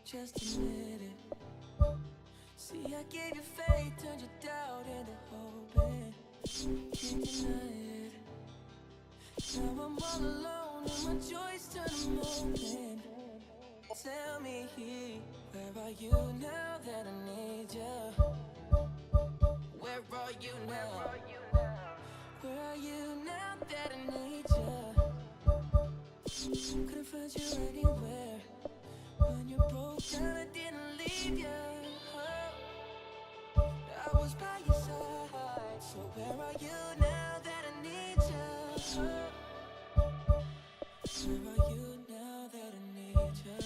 Just admit it. See, I gave you faith, turned your doubt into hope, and can't deny it. Now I'm all alone and my joys turn to moaning. Tell me, where are you now that I need you? Where are you now? Where are you now that I need you? Couldn't find you anywhere. When you broke down, I didn't leave you. I was by your side. So where are you now that I need you? Where are you now that I need you?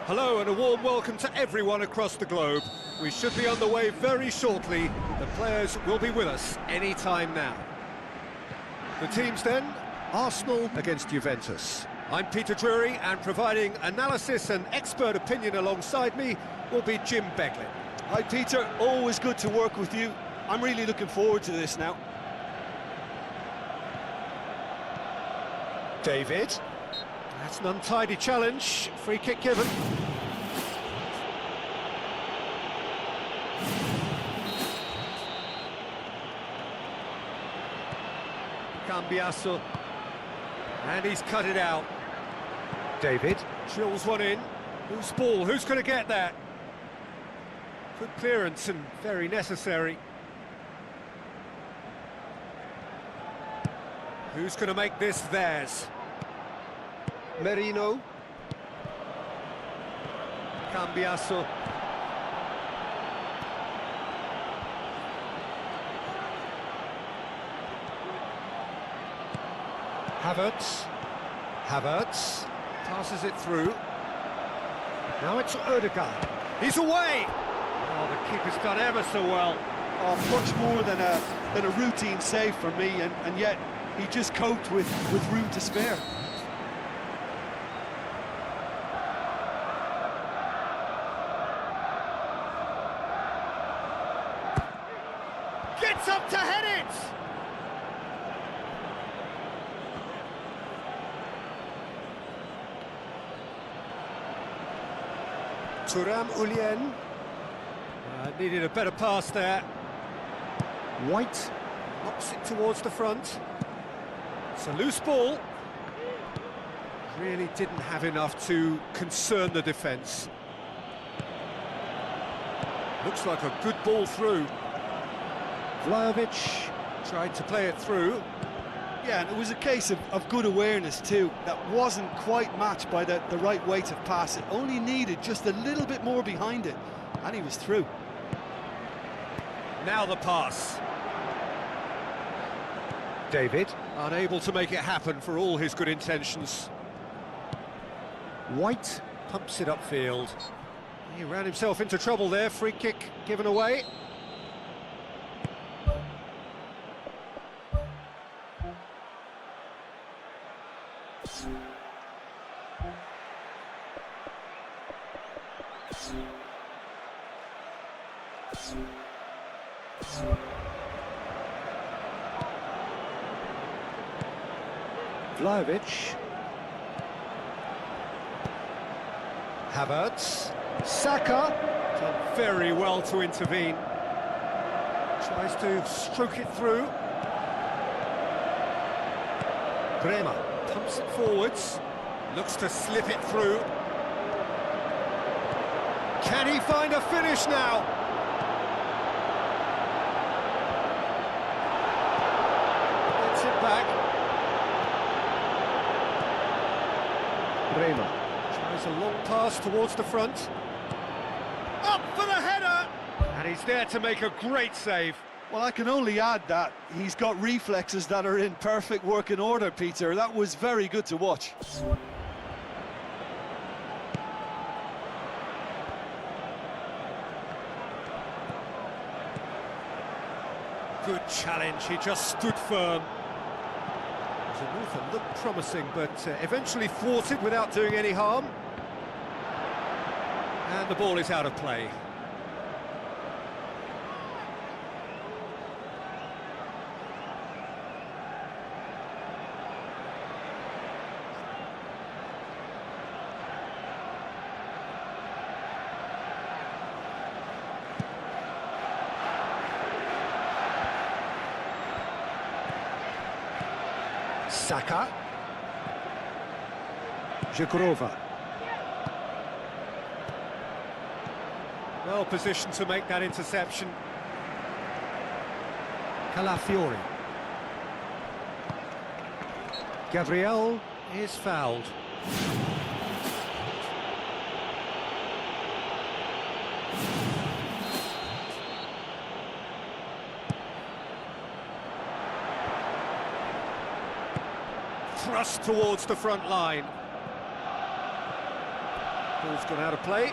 Hello and a warm welcome to everyone across the globe. We should be on the way very shortly. The players will be with us any time now. The teams then, Arsenal against Juventus. I'm Peter Drury, and providing analysis and expert opinion alongside me will be Jim Beglin. Hi Peter, always good to work with you. I'm really looking forward to this now. David. That's an untidy challenge. Free kick given. Cambiasso. And he's cut it out. David. Drills one in. Who's ball? Who's going to get that? Good clearance and very necessary. Who's going to make this theirs? Merino. Cambiasso. Havertz passes it through. Now it's Odegaard. He's away! Oh, the keeper's done ever so well. Oh, much more than a routine save for me, and yet he just coped with room to spare. Gets up to head it! Thuram Ulien. Needed a better pass there. White knocks it towards the front. It's a loose ball. Really didn't have enough to concern the defence. Looks like a good ball through. Vlahovic tried to play it through. Yeah, and it was a case of good awareness too. That wasn't quite matched by the right weight of pass. It only needed just a little bit more behind it, and he was through. Now the pass. David. Unable to make it happen for all his good intentions. White pumps it upfield. He ran himself into trouble there, free kick given away. Vlahovic. Havertz. Saka. Done very well to intervene. Tries to stroke it through. Bremer pumps it forwards. Looks to slip it through. Can he find a finish now? Gets it back. Bremer tries a long pass towards the front. Up for the header! And he's there to make a great save. Well, I can only add that he's got reflexes that are in perfect working order, Peter. That was very good to watch. Good challenge, he just stood firm. Northam looked promising, but eventually thwarted without doing any harm. And the ball is out of play. Saka. Żegrova. Well positioned to make that interception. Calafiori. Gabriel is fouled. Thrust towards the front line. Ball's gone out of play.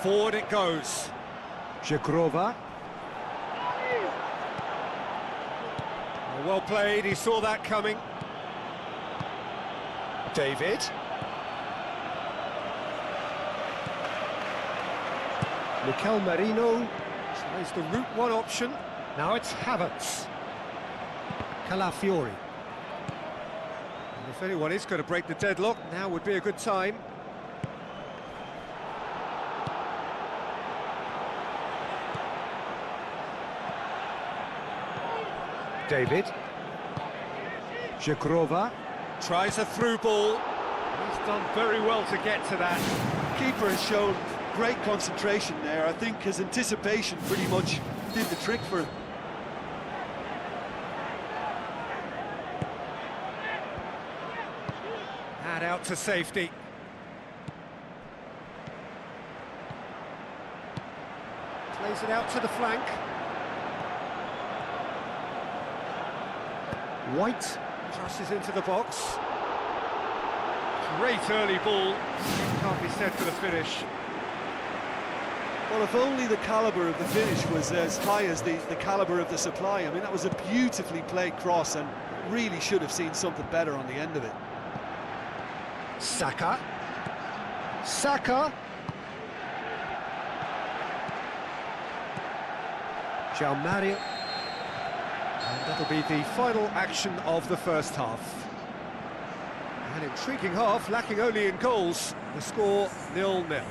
Forward it goes. Żegrova. Well played, he saw that coming. David. Mikel Merino tries the route one option. Now it's Havertz. Calafiori. And if anyone is going to break the deadlock, now would be a good time. David. Żegrova. Tries a through ball. He's done very well to get to that. Keeper has shown great concentration there. I think his anticipation pretty much did the trick for him. And out to safety. Plays it out to the flank. White crosses into the box. Great early ball. Can't be said for the finish. Well, if only the calibre of the finish was as high as the calibre of the supply. I mean, that was a beautifully played cross and really should have seen something better on the end of it. Saka. Saka. João Mario. And that'll be the final action of the first half. An intriguing half, lacking only in goals. The score 0-0.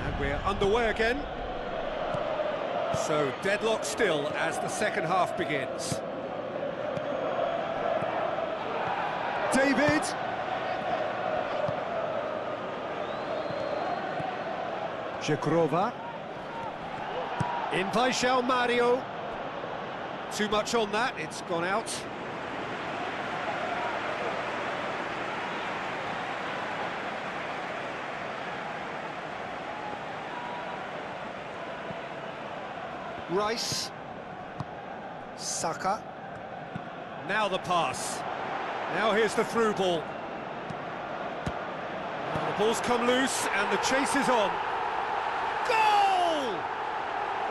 And we're underway again. So deadlock still as the second half begins. David. Żegrova. In by João Mario. Too much on that, it's gone out. Rice. Saka. Now the pass. Now here's the through ball. Now the ball's come loose and the chase is on. Goal!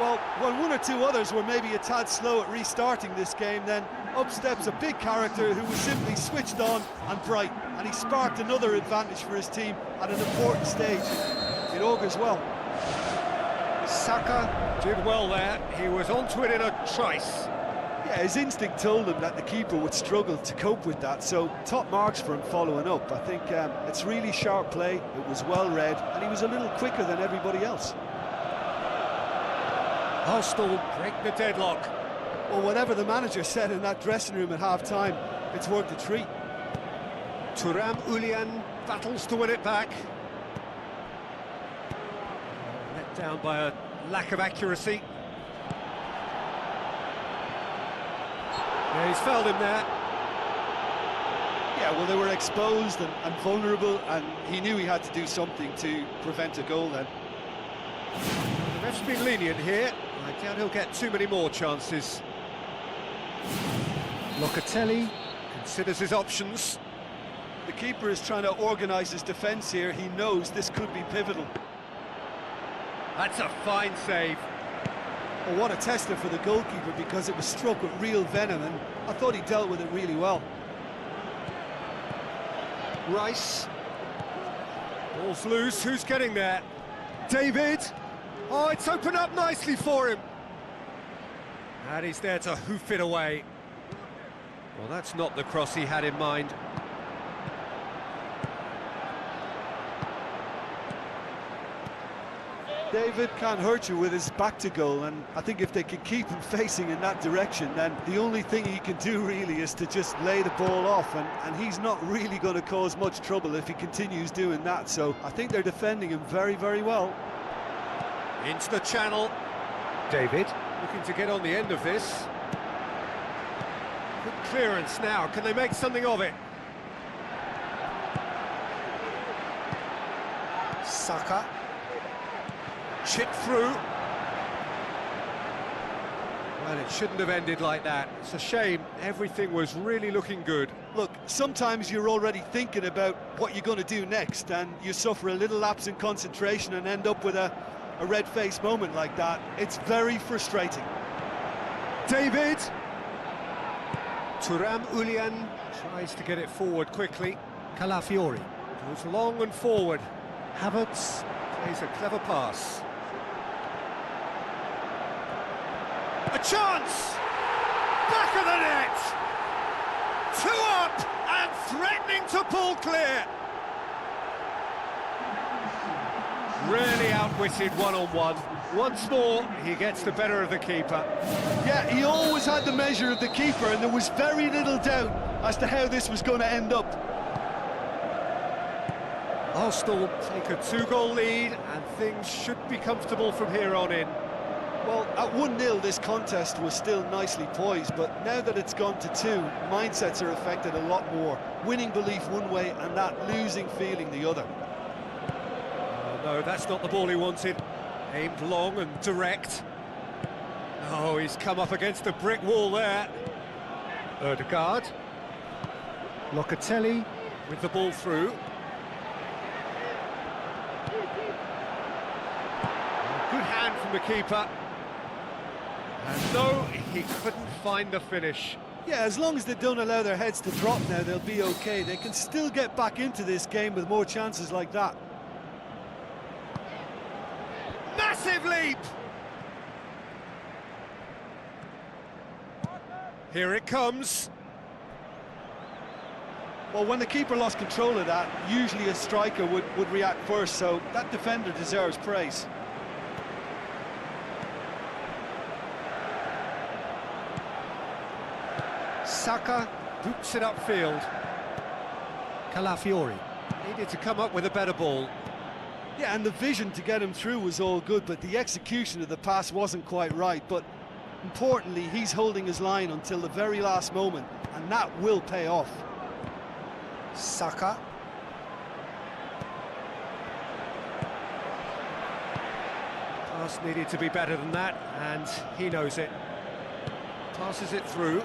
Well, when one or two others were maybe a tad slow at restarting this game, then up steps a big character who was simply switched on and bright, and he sparked another advantage for his team at an important stage. It augurs well. Saka did well there. He was onto it in a trice. Yeah, his instinct told him that the keeper would struggle to cope with that, so top marks for him following up. I think it's really sharp play, it was well read, and he was a little quicker than everybody else. Arsenal break the deadlock. Well, whatever the manager said in that dressing room at half-time, it's worth the treat. Thuram Ulian battles to win it back. Let down by a lack of accuracy. Yeah, he's fouled him there. Yeah, well, they were exposed and vulnerable, and he knew he had to do something to prevent a goal then. The ref's been lenient here. I doubt he'll get too many more chances. Locatelli considers his options. The keeper is trying to organise his defence here. He knows this could be pivotal. That's a fine save. Well, what a tester for the goalkeeper, because it was struck with real venom, and I thought he dealt with it really well. Rice. Ball's loose, who's getting there? David. Oh, it's opened up nicely for him. And he's there to hoof it away. Well, that's not the cross he had in mind. David can't hurt you with his back to goal, and I think if they can keep him facing in that direction, then the only thing he can do really is to just lay the ball off, and he's not really going to cause much trouble if he continues doing that, so I think they're defending him very, very well. Into the channel. David looking to get on the end of this. Good clearance now, can they make something of it? Saka. Chip through. Well, it shouldn't have ended like that. It's a shame, everything was really looking good. Look, sometimes you're already thinking about what you're going to do next, and you suffer a little lapse in concentration and end up with a red-faced moment like that. It's very frustrating. David. Thuram Ulian tries to get it forward quickly. Calafiori goes long and forward. Havertz plays a clever pass. A chance! Back of the net! Two up and threatening to pull clear. Really outwitted one-on-one. Once more, he gets the better of the keeper. Yeah, he always had the measure of the keeper, and there was very little doubt as to how this was going to end up. Arsenal take a two-goal lead, and things should be comfortable from here on in. Well, at 1-0, this contest was still nicely poised, but now that it's gone to 2, mindsets are affected a lot more. Winning belief one way and that losing feeling the other. Oh, no, that's not the ball he wanted. Aimed long and direct. Oh, he's come up against a brick wall there. Ødegaard. Locatelli with the ball through. Good hand from the keeper. And no, he couldn't find the finish. Yeah, as long as they don't allow their heads to drop now, they'll be okay. They can still get back into this game with more chances like that. Massive leap! Here it comes. Well, when the keeper lost control of that, usually a striker would react first, so that defender deserves praise. Saka boots it upfield. Calafiori needed to come up with a better ball. Yeah, and the vision to get him through was all good, but the execution of the pass wasn't quite right. But importantly, he's holding his line until the very last moment, and that will pay off. Saka. Pass needed to be better than that, and he knows it. Passes it through.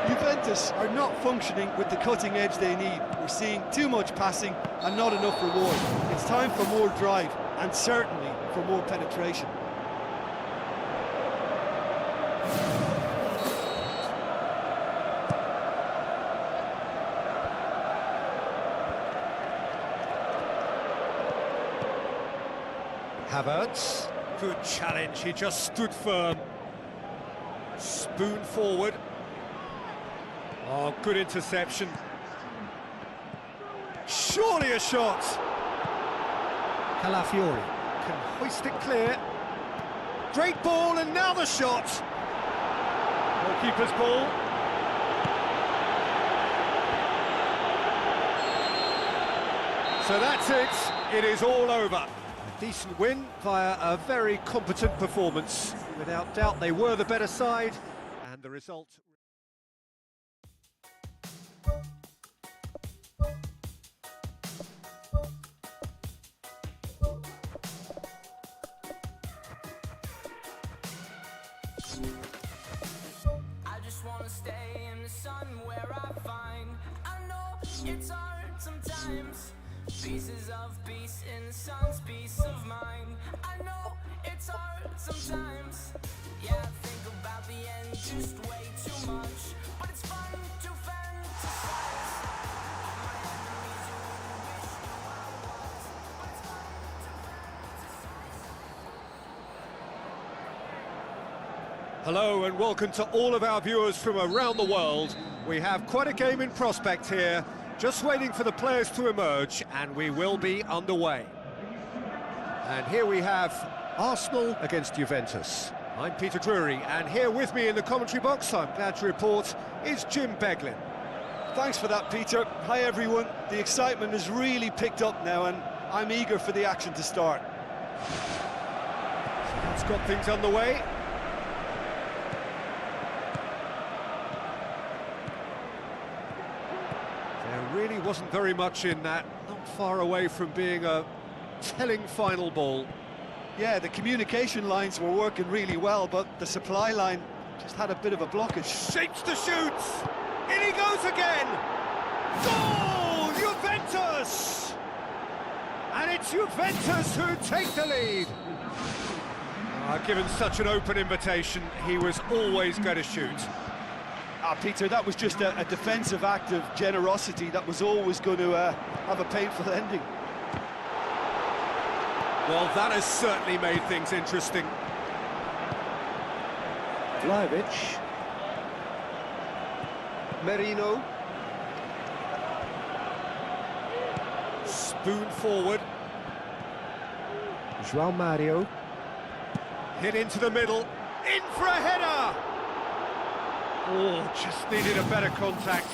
Juventus are not functioning with the cutting edge they need. We're seeing too much passing and not enough reward. It's time for more drive and certainly for more penetration. Havertz, good challenge, he just stood firm. Spoon forward. Oh, good interception. Surely a shot. Calafiori can hoist it clear. Great ball, and now the shot. Goalkeeper's ball. So that's it. It is all over. A decent win via a very competent performance. Without doubt, they were the better side, and the result... I just wanna stay in the sun where I find I know it's hard sometimes. Pieces of peace in the sun's peace of mind. I know it's hard sometimes. Yeah, I think about the end just way too much, but it's fun to fantasize. My enemies who wish who I was, but it's fun to fantasize. Hello and welcome to all of our viewers from around the world. We have quite a game in prospect here, just waiting for the players to emerge, and we will be underway. And here we have Arsenal against Juventus. I'm Peter Drury, and here with me in the commentary box, I'm glad to report, is Jim Beglin. Thanks for that, Peter. Hi, everyone. The excitement has really picked up now, and I'm eager for the action to start. That's got things underway. There really wasn't very much in that, not far away from being a telling final ball. Yeah, the communication lines were working really well, but the supply line just had a bit of a blockage. Shapes to shoot! In he goes again! Goal! Juventus! And it's Juventus who take the lead. Given such an open invitation, he was always going to shoot. Peter, that was just a defensive act of generosity that was always going to have a painful ending. Well, that has certainly made things interesting. Vlahovic. Merino. Spoon forward. João Mario. Hit into the middle. In for a header! Oh, just needed a better contact.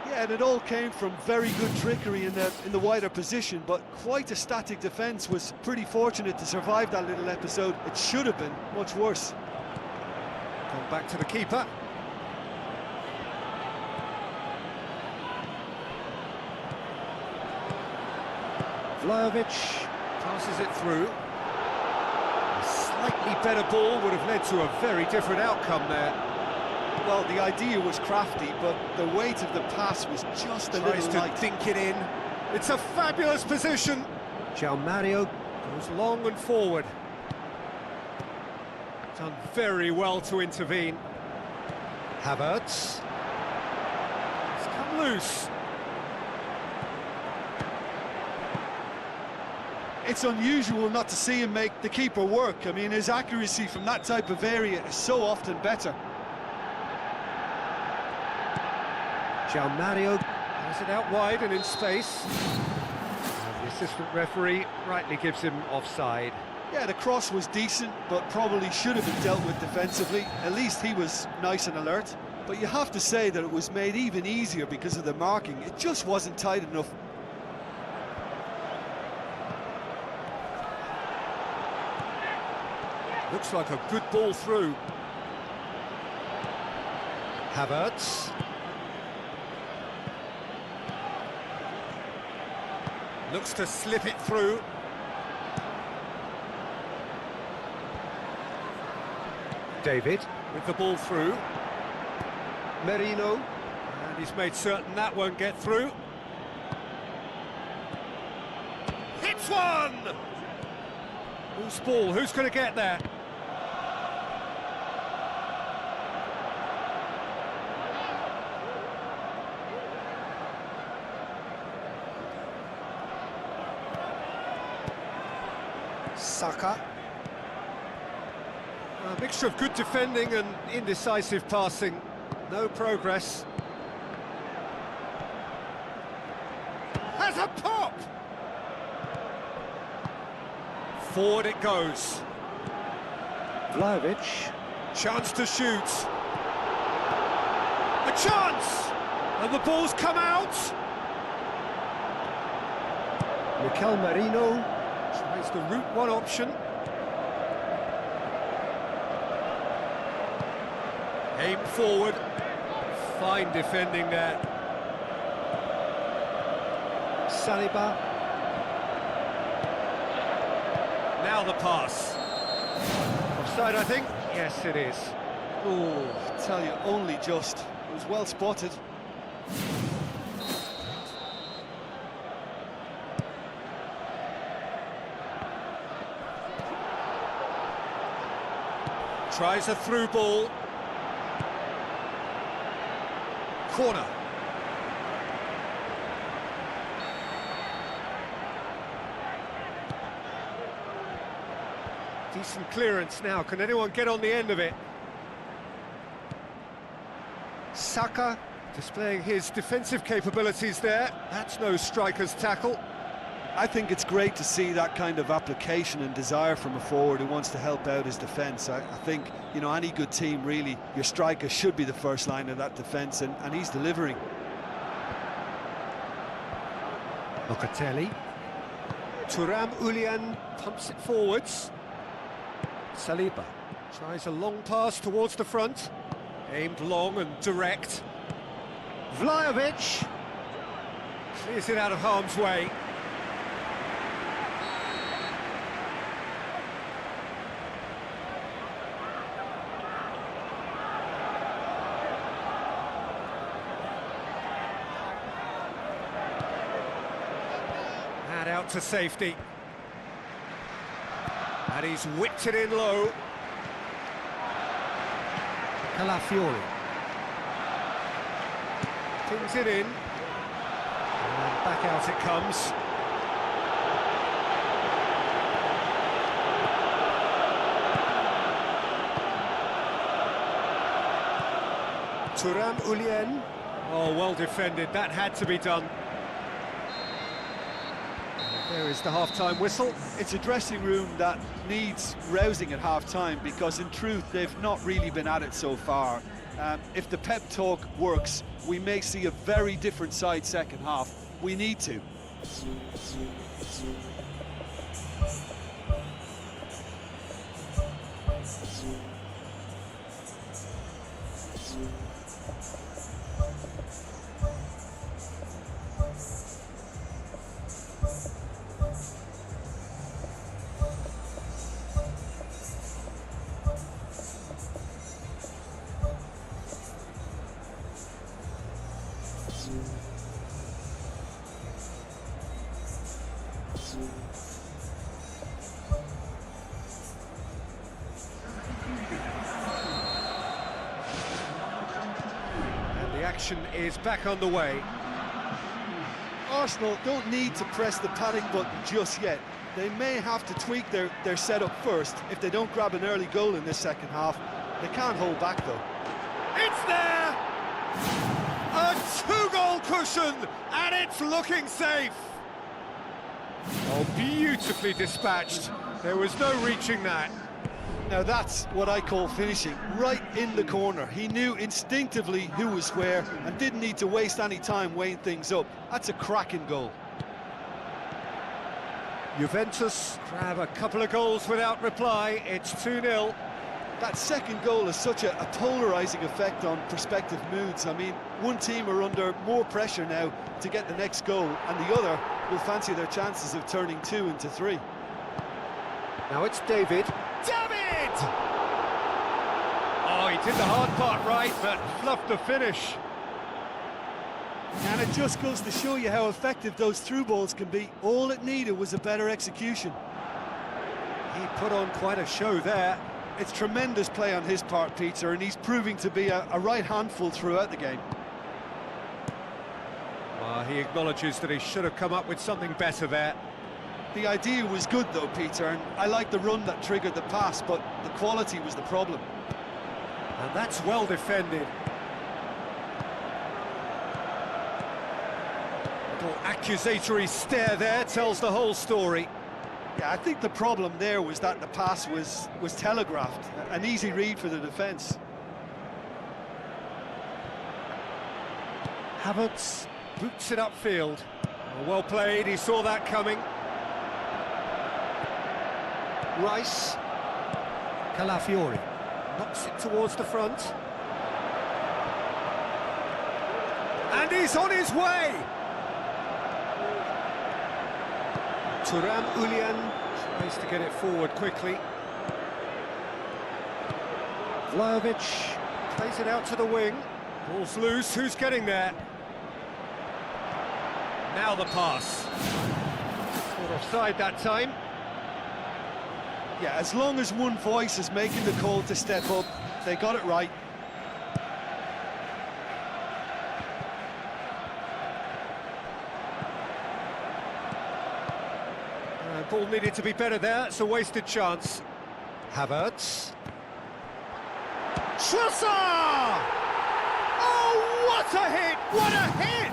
Yeah, and it all came from very good trickery in the wider position, but quite a static defence. Was pretty fortunate to survive that little episode. It should have been much worse. Gone back to the keeper. Vlahovic. Passes it through. A slightly better ball would have led to a very different outcome there. Well, the idea was crafty, but the weight of the pass was just a Tries little to light. dink it in. It's a fabulous position. João Mario. Goes long and forward. Done very well to intervene. Havertz. It's come loose. It's unusual not to see him make the keeper work. I mean, his accuracy from that type of area is so often better. João Mario. Has it out wide and in space. And the assistant referee rightly gives him offside. Yeah, the cross was decent, but probably should have been dealt with defensively. At least he was nice and alert. But you have to say that it was made even easier because of the marking. It just wasn't tight enough. Looks like a good ball through. Havertz. Looks to slip it through. David. With the ball through. Merino. And he's made certain that won't get through. Hits one! Whose ball? Who's going to get there? Saka. A mixture of good defending and indecisive passing. No progress. Has a pop! Forward it goes. Vlahovic. Chance to shoot. A chance! And the ball's come out. Mikel Merino. Tries the route one option. Aim forward. Fine defending there. Saliba. Now the pass. Offside, I think. Yes, it is. Oh, I tell you, only just. It was well spotted. Tries a through ball. Corner. Decent clearance now. Can anyone get on the end of it? Saka displaying his defensive capabilities there. That's no striker's tackle. I think it's great to see that kind of application and desire from a forward who wants to help out his defence. I think, you know, any good team, really, your striker should be the first line of that defence, and he's delivering. Locatelli. Thuram Ulian pumps it forwards. Saliba tries a long pass towards the front. Aimed long and direct. Vlahovic. Clears it out of harm's way. And out to safety. And he's whipped it in low. Calafiori. Pings it in. And back out it comes. Thuram Ulian. Oh, well defended. That had to be done. There is the half-time whistle. It's a dressing room that needs rousing at half-time, because in truth they've not really been at it so far. If the pep talk works, we may see a very different side second half. We need to. And the action is back on the way. Arsenal don't need to press the panic button just yet. They may have to tweak their setup first. If they don't grab an early goal in this second half, they can't hold back though. It's there! A two-goal cushion, and it's looking safe. Oh, beautifully dispatched. There was no reaching that. Now that's what I call finishing, right in the corner. He knew instinctively who was where and didn't need to waste any time weighing things up. That's a cracking goal. Juventus grab a couple of goals without reply. It's 2-0. That second goal has such a polarising effect on prospective moods. I mean, one team are under more pressure now to get the next goal, and the other will fancy their chances of turning 2 into 3. Now it's David. David! Oh, he did the hard part right, but fluffed the finish. And it just goes to show you how effective those through balls can be. All it needed was a better execution. He put on quite a show there. It's tremendous play on his part, Peter, and he's proving to be a right handful throughout the game. Well, he acknowledges that he should have come up with something better there. The idea was good though, Peter, and I like the run that triggered the pass, but the quality was the problem. And that's well defended. Little accusatory stare there tells the whole story. Yeah, I think the problem there was that the pass was telegraphed, an easy read for the defence. Havertz boots it upfield. Well played, he saw that coming. Rice. Calafiori. Knocks it towards the front. And he's on his way! Turam Ulian tries to get it forward quickly. Vlahovic plays it out to the wing. Ball's loose, who's getting there? Now the pass. Caught offside that time. Yeah, as long as one voice is making the call to step up, they got it right. Ball needed to be better there, it's a wasted chance. Havertz. Trossard! Oh, what a hit! What a hit!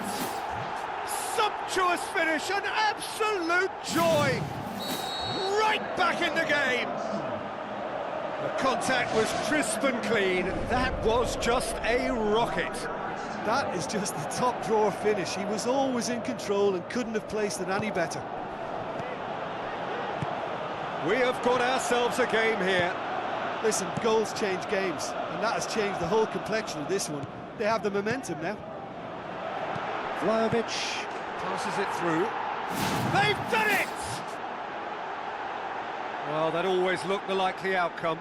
Sumptuous finish, an absolute joy! Right back in the game! The contact was crisp and clean. That was just a rocket. That is just the top drawer finish. He was always in control and couldn't have placed it any better. We have got ourselves a game here. Listen, goals change games, and that has changed the whole complexion of this one. They have the momentum now. Vlahovic passes it through. They've done it! Well, that always looked the likely outcome.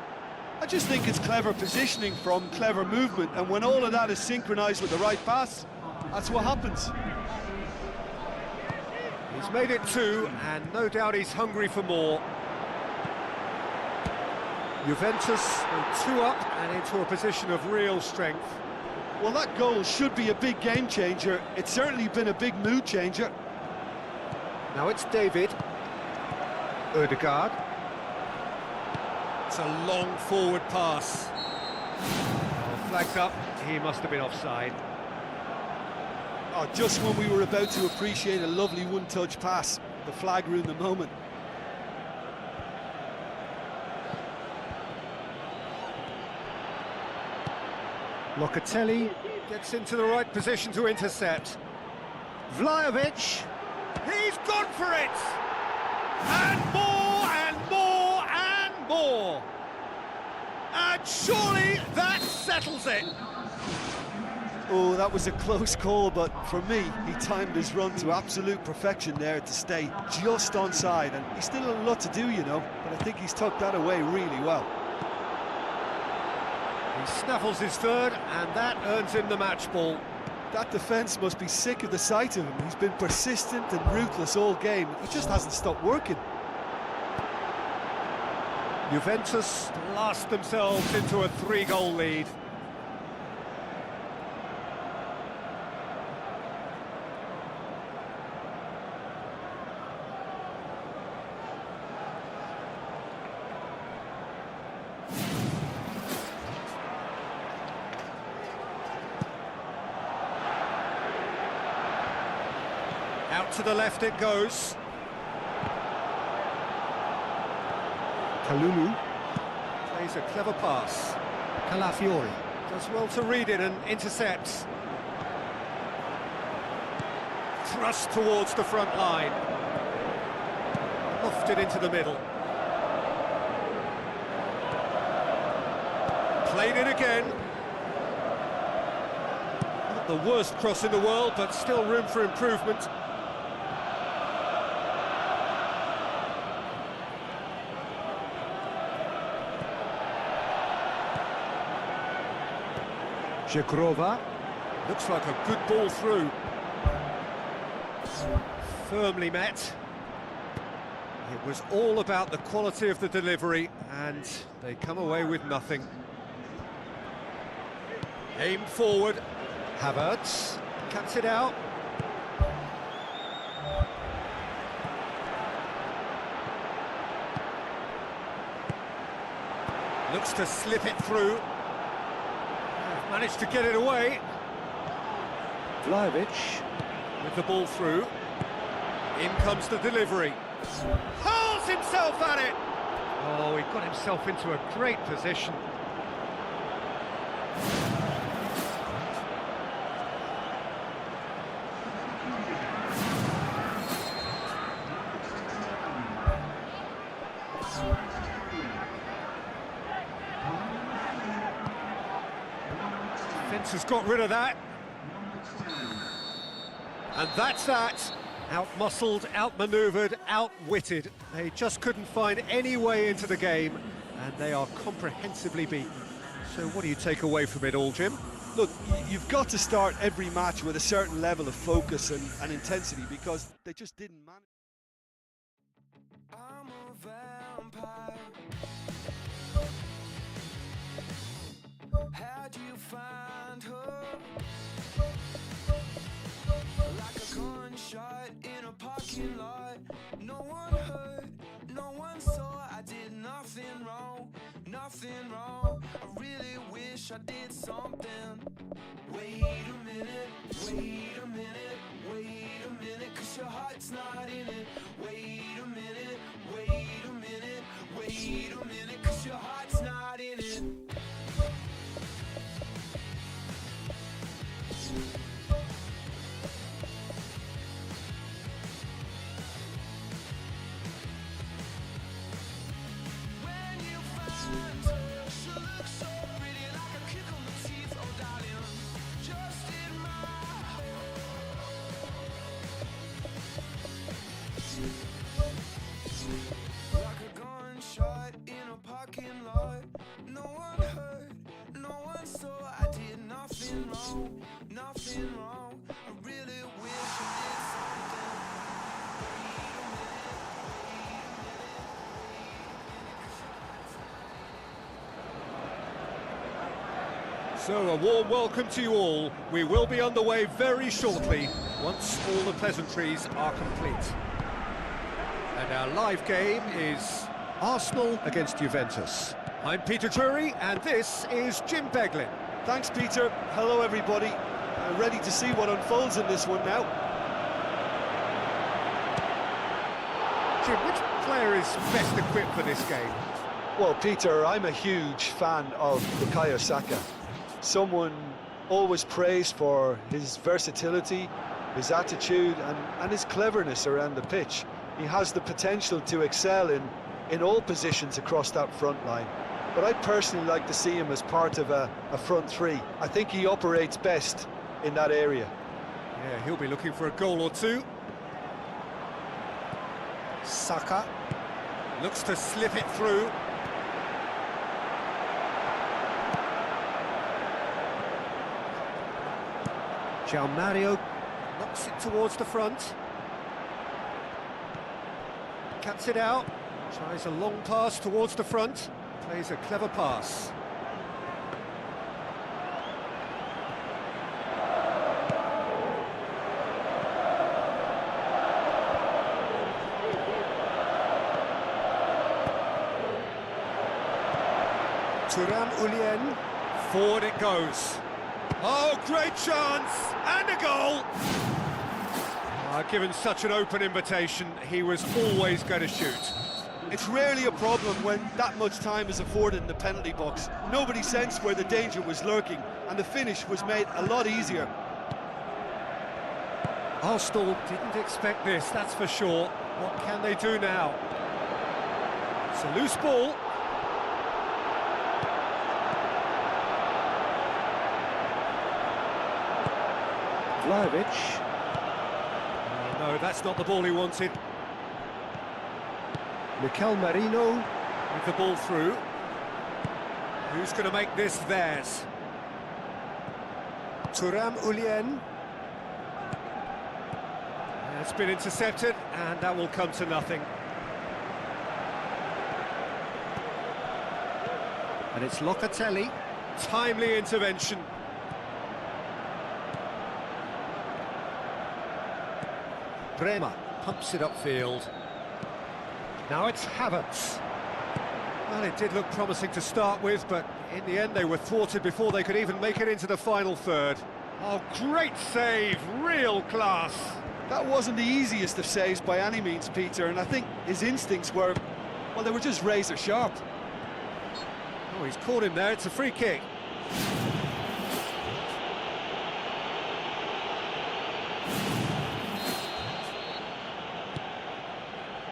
I just think it's clever positioning from clever movement, and when all of that is synchronised with the right pass, that's what happens. He's made it 2, and no doubt he's hungry for more. Juventus go 2 up and into a position of real strength. Well, that goal should be a big game changer. It's certainly been a big mood changer. Now it's David. Ødegaard. It's a long forward pass. Oh, flags up, he must have been offside. Oh, just when we were about to appreciate a lovely one-touch pass, the flag ruined the moment. Locatelli gets into the right position to intercept. Vlahovic, he's gone for it! And more, and more, and more! And surely that settles it! Oh, that was a close call, but for me, he timed his run to absolute perfection there to stay just onside, and he's still a lot to do, you know, but I think he's tucked that away really well. He snaffles his third, and that earns him the match ball. That defence must be sick of the sight of him. He's been persistent and ruthless all game. He just hasn't stopped working. Juventus blast themselves into a 3-goal lead. Out to the left it goes. Kalulu. Plays a clever pass. Calafiori. Does well to read it and intercepts. Thrust towards the front line. Lofted into the middle. Played it again. Not the worst cross in the world, but still room for improvement. Żegrova. Looks like a good ball through. Firmly met. It was all about the quality of the delivery, and they come away with nothing. Aimed forward. Havertz cuts it out. Looks to slip it through. Managed to get it away. Vlahovic. With the ball through. In comes the delivery. Hurls himself at it! Oh, he got himself into a great position. Defence has got rid of that. And that's that. Out-muscled, out-manoeuvred, outwitted. They just couldn't find any way into the game, and they are comprehensively beaten. So what do you take away from it all, Jim? Look, you've got to start every match with a certain level of focus and intensity, because they just didn't manage. I'm a vampire. How'd you find her? Like a gunshot in a parking lot. No one heard, no one saw. I did nothing wrong, nothing wrong. I really wish I did something. Wait a minute, wait a minute, wait a minute, 'cause your heart's not in it. Wait a minute, wait a minute, wait a minute, 'cause your heart's not in it. Like a gunshot in a parking lot. No one heard, no one saw. I did nothing wrong, nothing wrong. I really wish I did something. So a warm welcome to you all. We will be on the way very shortly, once all the pleasantries are complete. And our live game is Arsenal against Juventus. I'm Peter Drury, and this is Jim Beglin. Thanks, Peter. Hello, everybody. Ready to see what unfolds in this one now. Jim, which player is best equipped for this game? Well, Peter, I'm a huge fan of Bukayo Saka. Someone always praised for his versatility, his attitude, and his cleverness around the pitch. He has the potential to excel in all positions across that front line. But I personally like to see him as part of a front three. I think he operates best in that area. Yeah, he'll be looking for a goal or two. Saka. Looks to slip it through. João Mario. Knocks it towards the front. Cuts it out. Tries a long pass towards the front. Plays a clever pass. Turan Ulien. Forward it goes. Oh, great chance! And a goal! Given such an open invitation, he was always going to shoot. It's rarely a problem when that much time is afforded in the penalty box. Nobody sensed where the danger was lurking, and the finish was made a lot easier. Arsenal didn't expect this, that's for sure. What can they do now? It's a loose ball. Vlahovic. No, that's not the ball he wanted. Mikel Merino. With the ball through. Who's going to make this theirs? Thuram Ulien. It's been intercepted, and that will come to nothing. And it's Locatelli. Timely intervention. Bremer pumps it upfield. Now it's Havertz. Well, it did look promising to start with, but in the end they were thwarted before they could even make it into the final third. Oh, great save, real class. That wasn't the easiest of saves by any means, Peter, and I think his instincts were, well, they were just razor sharp. Oh, he's caught him there, it's a free kick.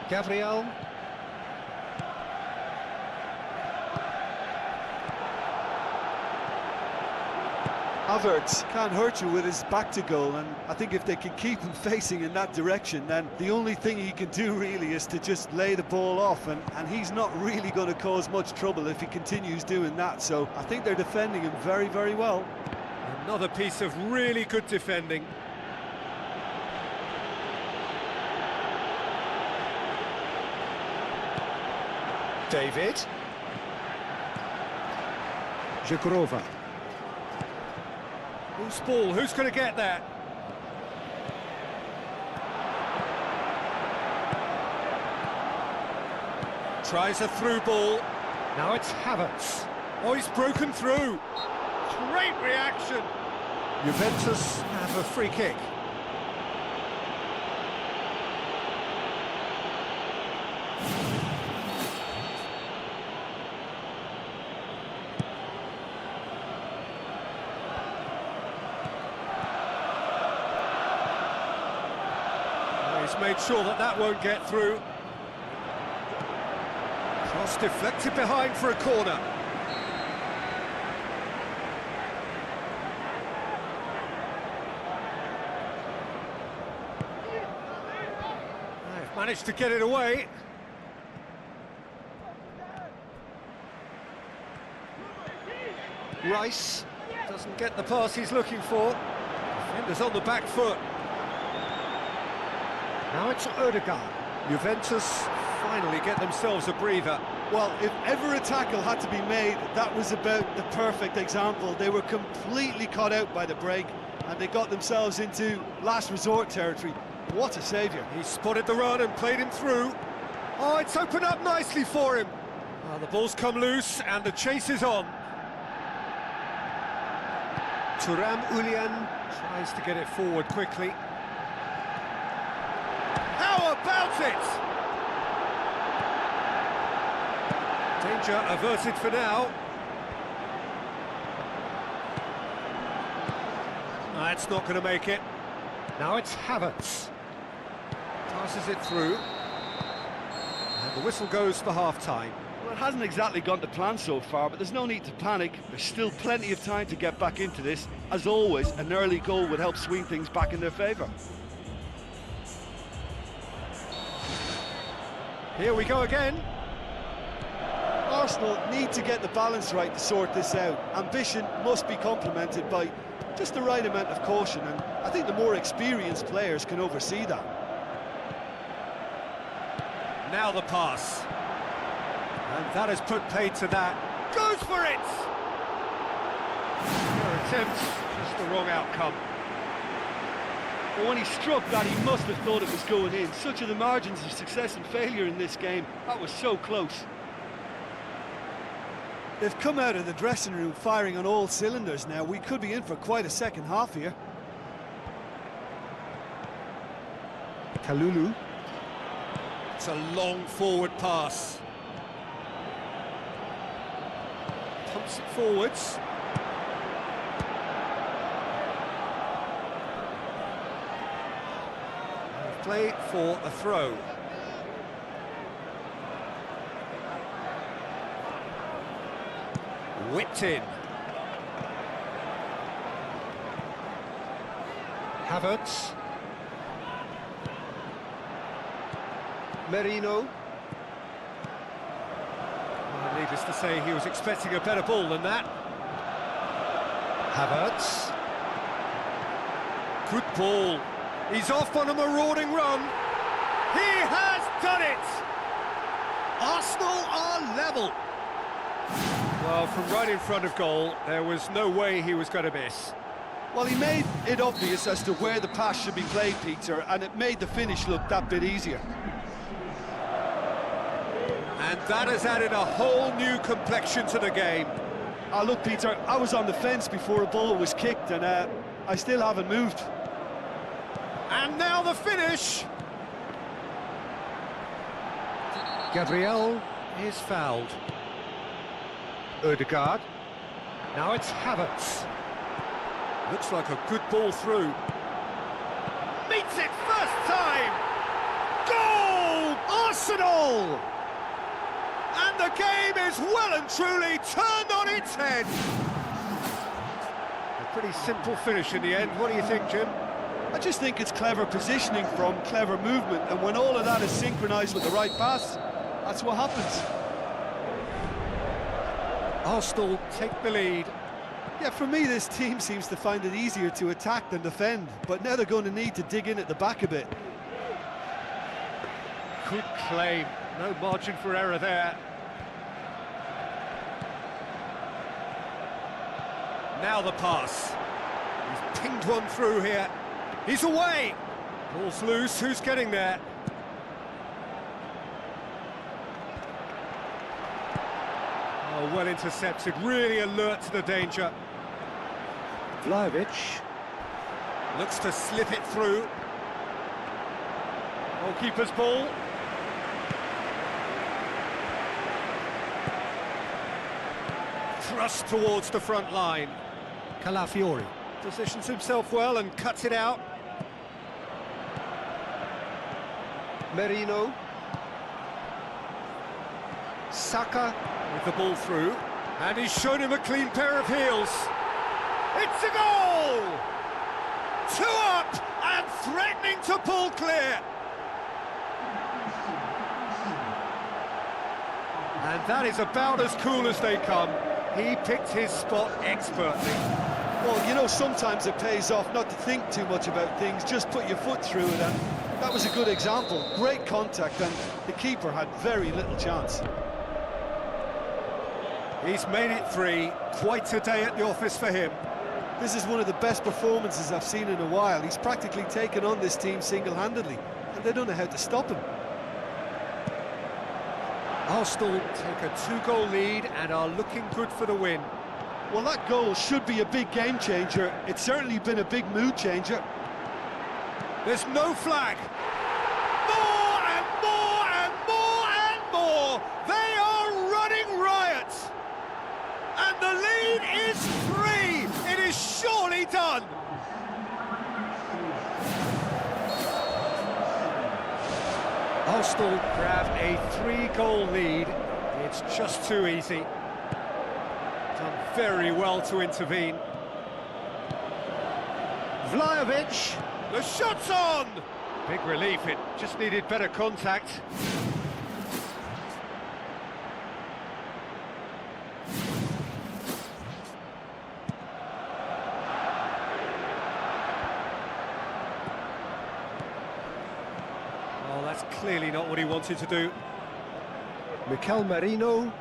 Gabriel. Havertz can't hurt you with his back to goal, and I think if they can keep him facing in that direction, then the only thing he can do really is to just lay the ball off, and he's not really going to cause much trouble if he continues doing that, so I think they're defending him very, very well. Another piece of really good defending. David. Jagrova. Loose ball, who's going to get that? Tries a through ball. Now it's Havertz. Oh, he's broken through. Great reaction. Juventus have a free kick. He's made sure that that won't get through. Cross deflected behind for a corner. They've managed to get it away. Rice doesn't get the pass he's looking for. Defender's on the back foot. Now it's Odegaard. Juventus finally get themselves a breather. Well, if ever a tackle had to be made, that was about the perfect example. They were completely caught out by the break, and they got themselves into last resort territory. What a saviour. He spotted the run and played him through. Oh, it's opened up nicely for him. Well, the ball's come loose and the chase is on. Thuram Ulien. Tries to get it forward quickly. How about it? Danger averted for now. That's not going to make it. Now it's Havertz. Passes it through. And the whistle goes for half-time. Well, it hasn't exactly gone to plan so far, but there's no need to panic. There's still plenty of time to get back into this. As always, an early goal would help swing things back in their favour. Here we go again. Arsenal need to get the balance right to sort this out. Ambition must be complemented by just the right amount of caution, and I think the more experienced players can oversee that. Now the pass. And that has put paid to that. Goes for it! Their attempt, just the wrong outcome. But when he struck that, he must have thought it was going in. Such are the margins of success and failure in this game. That was so close. They've come out of the dressing room firing on all cylinders now. We could be in for quite a second half here. Kalulu. It's a long forward pass. Pumps it forwards. Play for a throw. Whipped in. Havertz. Merino. Well, needless to say, he was expecting a better ball than that. Havertz. Good ball. He's off on a marauding run. He has done it! Arsenal are level. Well, from right in front of goal, there was no way he was going to miss. Well, he made it obvious as to where the pass should be played, Peter, and it made the finish look that bit easier. And that has added a whole new complexion to the game. Look, Peter, I was on the fence before a ball was kicked, and I still haven't moved. And now the finish! Gabriel is fouled. Ødegaard. Now it's Havertz. Looks like a good ball through. Meets it first time! Goal! Arsenal! And the game is well and truly turned on its head. A pretty simple finish in the end. What do you think, Jim? I just think it's clever positioning from clever movement, and when all of that is synchronised with the right pass, that's what happens. Arsenal take the lead. Yeah, for me, this team seems to find it easier to attack than defend, but now they're going to need to dig in at the back a bit. Good claim, no margin for error there. Now the pass. He's pinged one through here. He's away! Ball's loose, who's getting there? Oh, well intercepted, really alert to the danger. Vlahovic. Looks to slip it through. Goalkeeper's ball. Thrust towards the front line. Calafiori. Positions himself well and cuts it out. Merino. Saka. With the ball through. And he's shown him a clean pair of heels. It's a goal! 2 up and threatening to pull clear. And that is about as cool as they come. He picked his spot expertly. Well, you know, sometimes it pays off not to think too much about things, just put your foot through it, and that was a good example. Great contact, and the keeper had very little chance. He's made it 3. Quite a day at the office for him. This is one of the best performances I've seen in a while. He's practically taken on this team single-handedly, and they don't know how to stop him. Arsenal take a 2-goal lead and are looking good for the win. Well, that goal should be a big game changer. It's certainly been a big mood changer. There's no flag. More and more and more and more. They are running riot. And the lead is 3. It is surely done. Arsenal grab a 3-goal lead. It's just too easy. Done very well to intervene. Vlahovic. The shot's on! Big relief, it just needed better contact. Oh, that's clearly not what he wanted to do. Mikel Merino.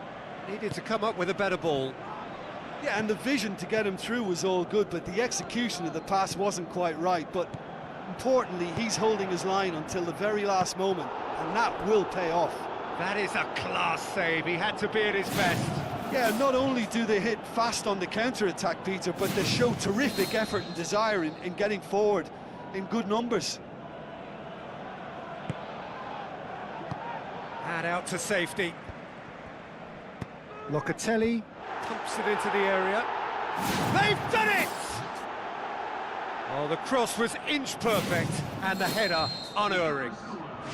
Needed to come up with a better ball. Yeah, and the vision to get him through was all good, but the execution of the pass wasn't quite right. But importantly, he's holding his line until the very last moment, and that will pay off. That is a class save. He had to be at his best. Yeah, not only do they hit fast on the counter-attack, Peter, but they show terrific effort and desire in getting forward in good numbers. that out to safety. Locatelli. Pumps it into the area. They've done it! Oh, the cross was inch perfect, and the header unerring.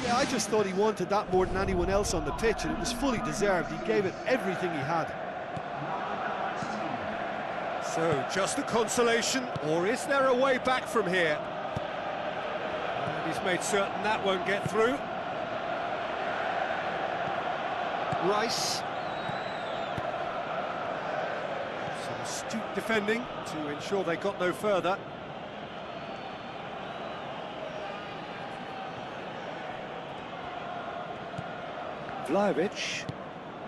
Yeah, I just thought he wanted that more than anyone else on the pitch, and it was fully deserved. He gave it everything he had. So, just a consolation, or is there a way back from here? And he's made certain that won't get through. Rice. Some astute defending to ensure they got no further. Vlahovic.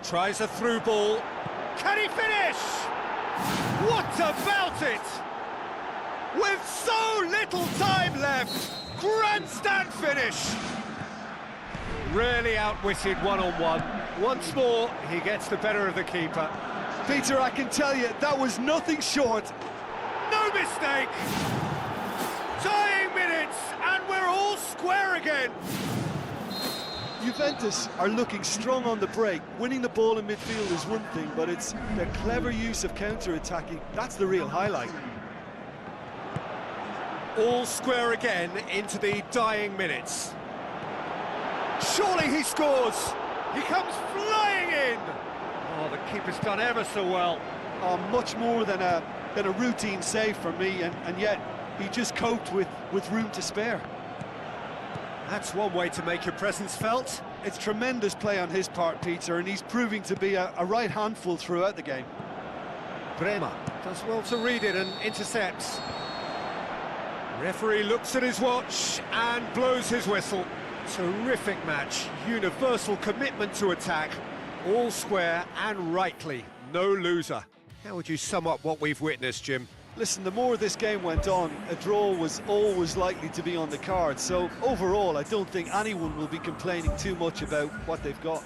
Tries a through ball. Can he finish? What about it? With so little time left, grandstand finish. Really outwitted one-on-one. Once more, he gets the better of the keeper. Peter, I can tell you, that was nothing short. No mistake! Tying minutes, and we're all square again. Juventus are looking strong on the break. Winning the ball in midfield is one thing, but it's their clever use of counter-attacking. That's the real highlight. All square again into the dying minutes. Surely he scores! He comes flying in! Oh, the keeper's done ever so well. Oh, much more than a routine save for me, and yet he just coped with room to spare. That's one way to make your presence felt. It's tremendous play on his part, Peter, and he's proving to be a right handful throughout the game. Bremer does well to read it and intercepts. Referee looks at his watch and blows his whistle. Terrific match, universal commitment to attack, all square and rightly, no loser. How would you sum up what we've witnessed, Jim? Listen, the more this game went on, a draw was always likely to be on the card. So overall, I don't think anyone will be complaining too much about what they've got.